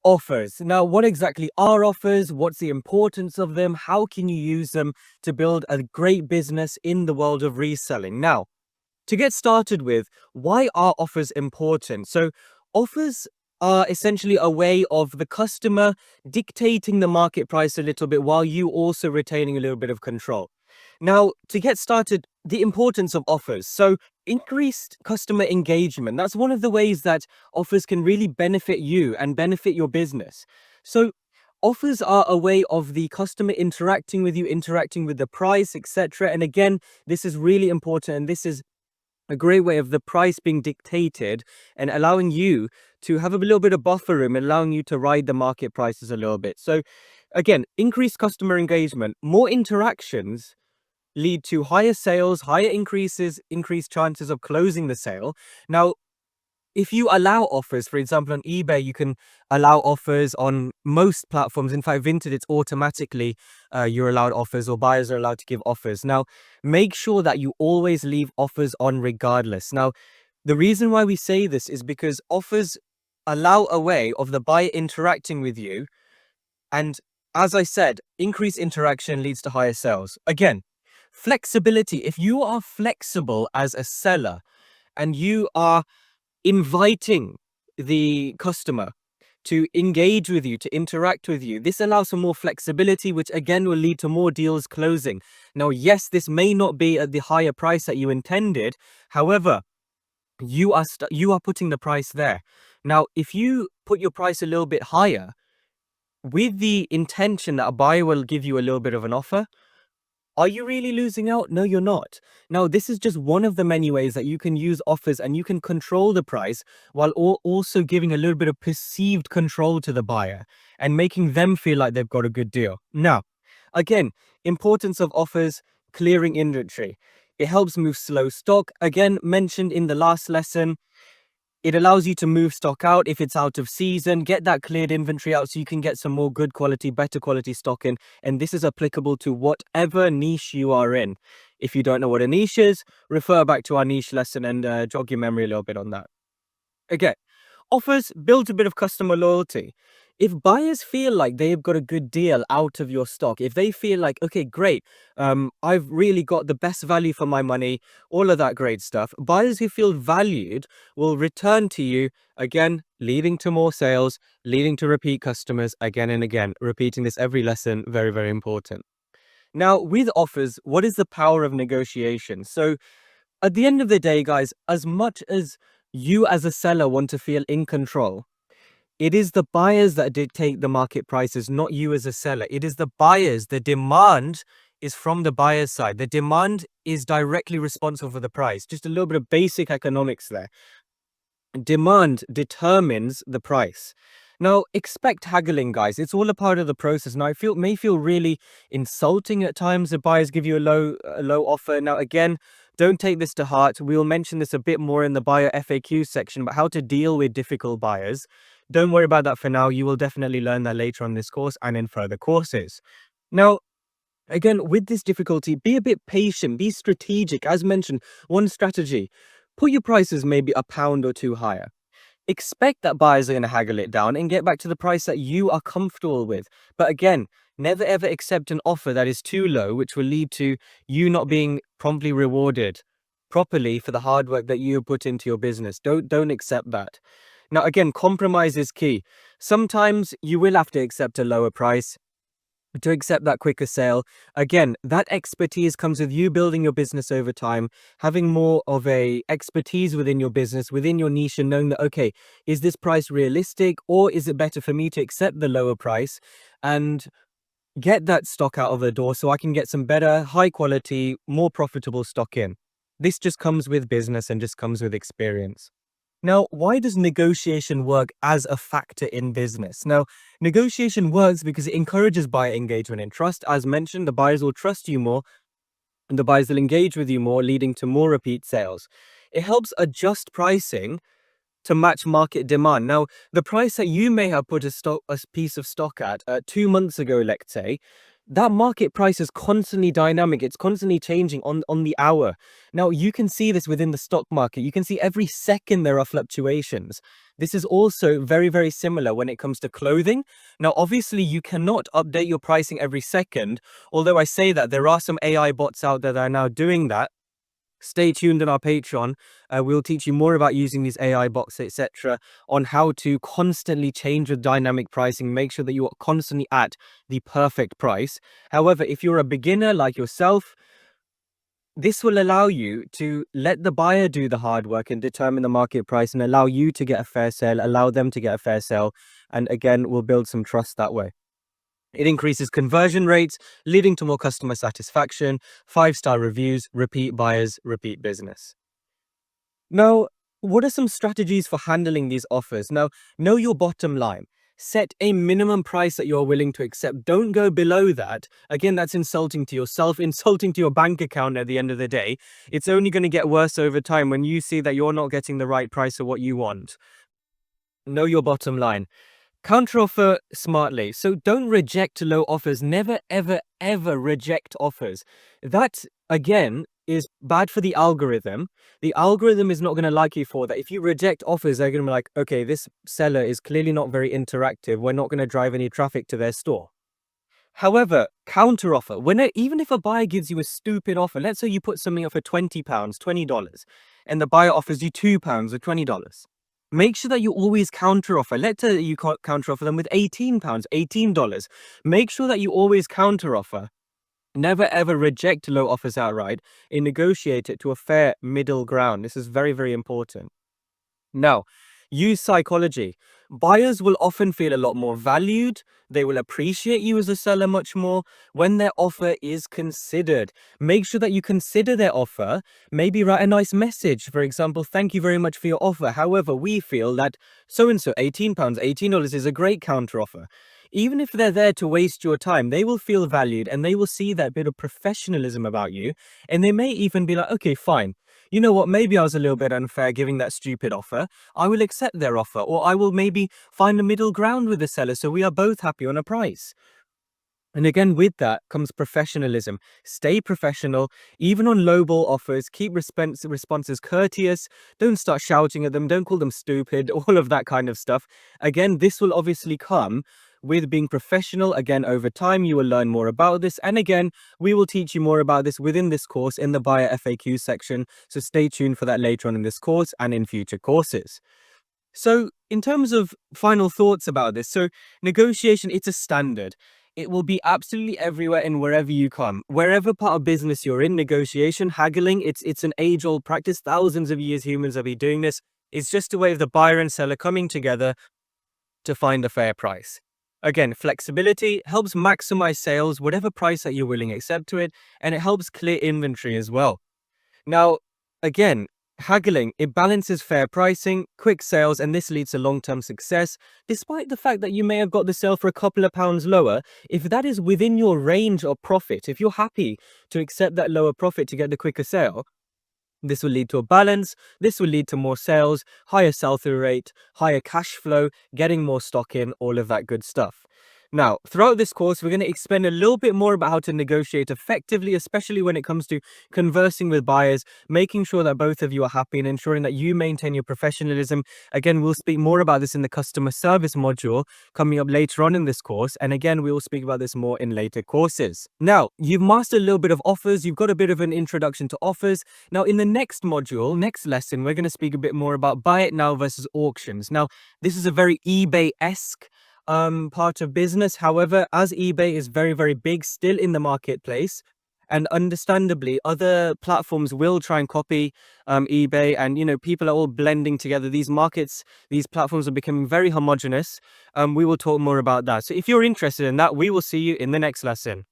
Offers. Now, what exactly are offers? What's the importance of them? How can you use them to build a great business in the world of reselling? Now, to get started with, why are offers important? So, offers are essentially a way of the customer dictating the market price a little bit while you also retaining a little bit of control. Now, to get started, the importance of offers. So, increased customer engagement. That's one of the ways that offers can really benefit you and benefit your business. So, offers are a way of the customer interacting with you, interacting with the price, etc. And again, this is really important, and this is a great way of the price being dictated and allowing you to have a little bit of buffer room and allowing you to ride the market prices a little bit. So again, increased customer engagement, more interactions lead to higher sales, higher increases, increased chances of closing the sale. Now, if you allow offers, for example, on eBay, you can allow offers on most platforms. In fact, Vinted, it's automatically you're allowed offers, or buyers are allowed to give offers. Now, make sure that you always leave offers on regardless. Now, the reason why we say this is because offers allow a way of the buyer interacting with you. And as I said, increased interaction leads to higher sales. Again, flexibility. If you are flexible as a seller and you are inviting the customer to engage with you, to interact with you, this allows for more flexibility, which again will lead to more deals closing. Now, yes, this may not be at the higher price that you intended. However, you are putting the price there. Now, if you put your price a little bit higher with the intention that a buyer will give you a little bit of an offer, are you really losing out? No, you're not. Now, this is just one of the many ways that you can use offers and you can control the price while also giving a little bit of perceived control to the buyer and making them feel like they've got a good deal. Now, again, importance of offers, clearing inventory. It helps move slow stock. Again, mentioned in the last lesson. It allows you to move stock out if it's out of season, get that cleared inventory out so you can get some more good quality, better quality stock in. And this is applicable to whatever niche you are in. If you don't know what a niche is, refer back to our niche lesson and jog your memory a little bit on that. Okay, offers build a bit of customer loyalty. If buyers feel like they've got a good deal out of your stock, if they feel like, okay, great, I've really got the best value for my money, all of that great stuff, buyers who feel valued will return to you again, leading to more sales, leading to repeat customers again and again. Repeating this every lesson, very, very important. Now, with offers, what is the power of negotiation? So at the end of the day, guys, as much as you as a seller want to feel in control, it is the buyers that dictate the market prices, not you as a seller. It is the buyers. The demand is from the buyer's side. The demand is directly responsible for the price. Just a little bit of basic economics there. Demand determines the price. Now, expect haggling, guys. It's all a part of the process. Now, may feel really insulting at times if buyers give you a low offer. Now, again, don't take this to heart. We'll mention this a bit more in the buyer FAQ section about how to deal with difficult buyers. Don't worry about that for now. You will definitely learn that later on this course and in further courses. Now, again, with this difficulty, be a bit patient, be strategic. As mentioned, one strategy, put your prices maybe £1 or two higher. Expect that buyers are going to haggle it down and get back to the price that you are comfortable with. But again, never ever accept an offer that is too low, which will lead to you not being promptly rewarded properly for the hard work that you put into your business. Don't accept that. Now, again, compromise is key. Sometimes you will have to accept a lower price to accept that quicker sale. Again, that expertise comes with you building your business over time, having more of a expertise within your business, within your niche, and knowing that, okay, is this price realistic, or is it better for me to accept the lower price and get that stock out of the door so I can get some better, high quality, more profitable stock in? This just comes with business and just comes with experience. Now, why does negotiation work as a factor in business? Now, negotiation works because it encourages buyer engagement and trust. As mentioned, the buyers will trust you more and the buyers will engage with you more, leading to more repeat sales. It helps adjust pricing to match market demand. Now, the price that you may have put a piece of stock at 2 months ago, let's say, that market price is constantly dynamic. It's constantly changing on the hour. Now, you can see this within the stock market. You can see every second there are fluctuations. This is also very, very similar when it comes to clothing. Now, obviously, you cannot update your pricing every second. Although I say that, there are some AI bots out there that are now doing that. Stay tuned on our Patreon. We'll teach you more about using these AI bots, etc., on how to constantly change your dynamic pricing, make sure that you are constantly at the perfect price. However, if you're a beginner like yourself, this will allow you to let the buyer do the hard work and determine the market price and allow you to get a fair sale, allow them to get a fair sale. And again, we'll build some trust that way. It increases conversion rates, leading to more customer satisfaction, 5-star reviews, repeat buyers, repeat business. Now, what are some strategies for handling these offers? Now, know your bottom line. Set a minimum price that you're willing to accept. Don't go below that. Again, that's insulting to yourself, insulting to your bank account at the end of the day. It's only going to get worse over time when you see that you're not getting the right price for what you want. Know your bottom line. Counteroffer smartly. So don't reject low offers. Never, ever, ever reject offers. That, again, is bad for the algorithm. The algorithm is not going to like you for that. If you reject offers, they're going to be like, okay, this seller is clearly not very interactive. We're not going to drive any traffic to their store. However, counteroffer, even if a buyer gives you a stupid offer, let's say you put something up for £20, $20, and the buyer offers you £2 or $20. Make sure that you always counteroffer. Let's say you counteroffer them with £18, $18. Make sure that you always counteroffer. Never ever reject low offers outright and negotiate it to a fair middle ground. This is very, very important. Now, use psychology. Buyers will often feel a lot more valued. They will appreciate you as a seller much more when their offer is considered. Make sure that you consider their offer. Maybe write a nice message. For example, thank you very much for your offer. However, we feel that so-and-so, £18, $18 is a great counter offer. Even if they're there to waste your time, they will feel valued and they will see that bit of professionalism about you. And they may even be like, okay, fine. You know what, maybe I was a little bit unfair giving that stupid offer. I will accept their offer, or I will maybe find a middle ground with the seller so we are both happy on a price. And again, with that comes professionalism. Stay professional, even on lowball offers. Keep responses courteous. Don't start shouting at them. Don't call them stupid, all of that kind of stuff. Again, this will obviously come with being professional. Again, over time, you will learn more about this. And again, we will teach you more about this within this course in the buyer FAQ section. So stay tuned for that later on in this course and in future courses. So in terms of final thoughts about this, so negotiation, it's a standard. It will be absolutely everywhere and wherever you come. Wherever part of business you're in, negotiation, haggling, it's an age-old practice. Thousands of years humans have been doing this. It's just a way of the buyer and seller coming together to find a fair price. Again, flexibility helps maximize sales, whatever price that you're willing to accept to it, and it helps clear inventory as well. Now, again, haggling, it balances fair pricing, quick sales, and this leads to long-term success. Despite the fact that you may have got the sale for a couple of pounds lower, if that is within your range of profit, if you're happy to accept that lower profit to get the quicker sale, this will lead to a balance. This will lead to more sales, higher sell-through rate, higher cash flow, getting more stock in, all of that good stuff. Now, throughout this course, we're going to expand a little bit more about how to negotiate effectively, especially when it comes to conversing with buyers, making sure that both of you are happy and ensuring that you maintain your professionalism. Again, we'll speak more about this in the customer service module coming up later on in this course. And again, we will speak about this more in later courses. Now, you've mastered a little bit of offers. You've got a bit of an introduction to offers. Now, in the next module, next lesson, we're going to speak a bit more about buy it now versus auctions. Now, this is a very eBay-esque part of business. However, as eBay is very, very big still in the marketplace, and understandably, other platforms will try and copy eBay, and people are all blending together. These markets, these platforms are becoming very homogenous. We will talk more about that. So if you're interested in that, we will see you in the next lesson.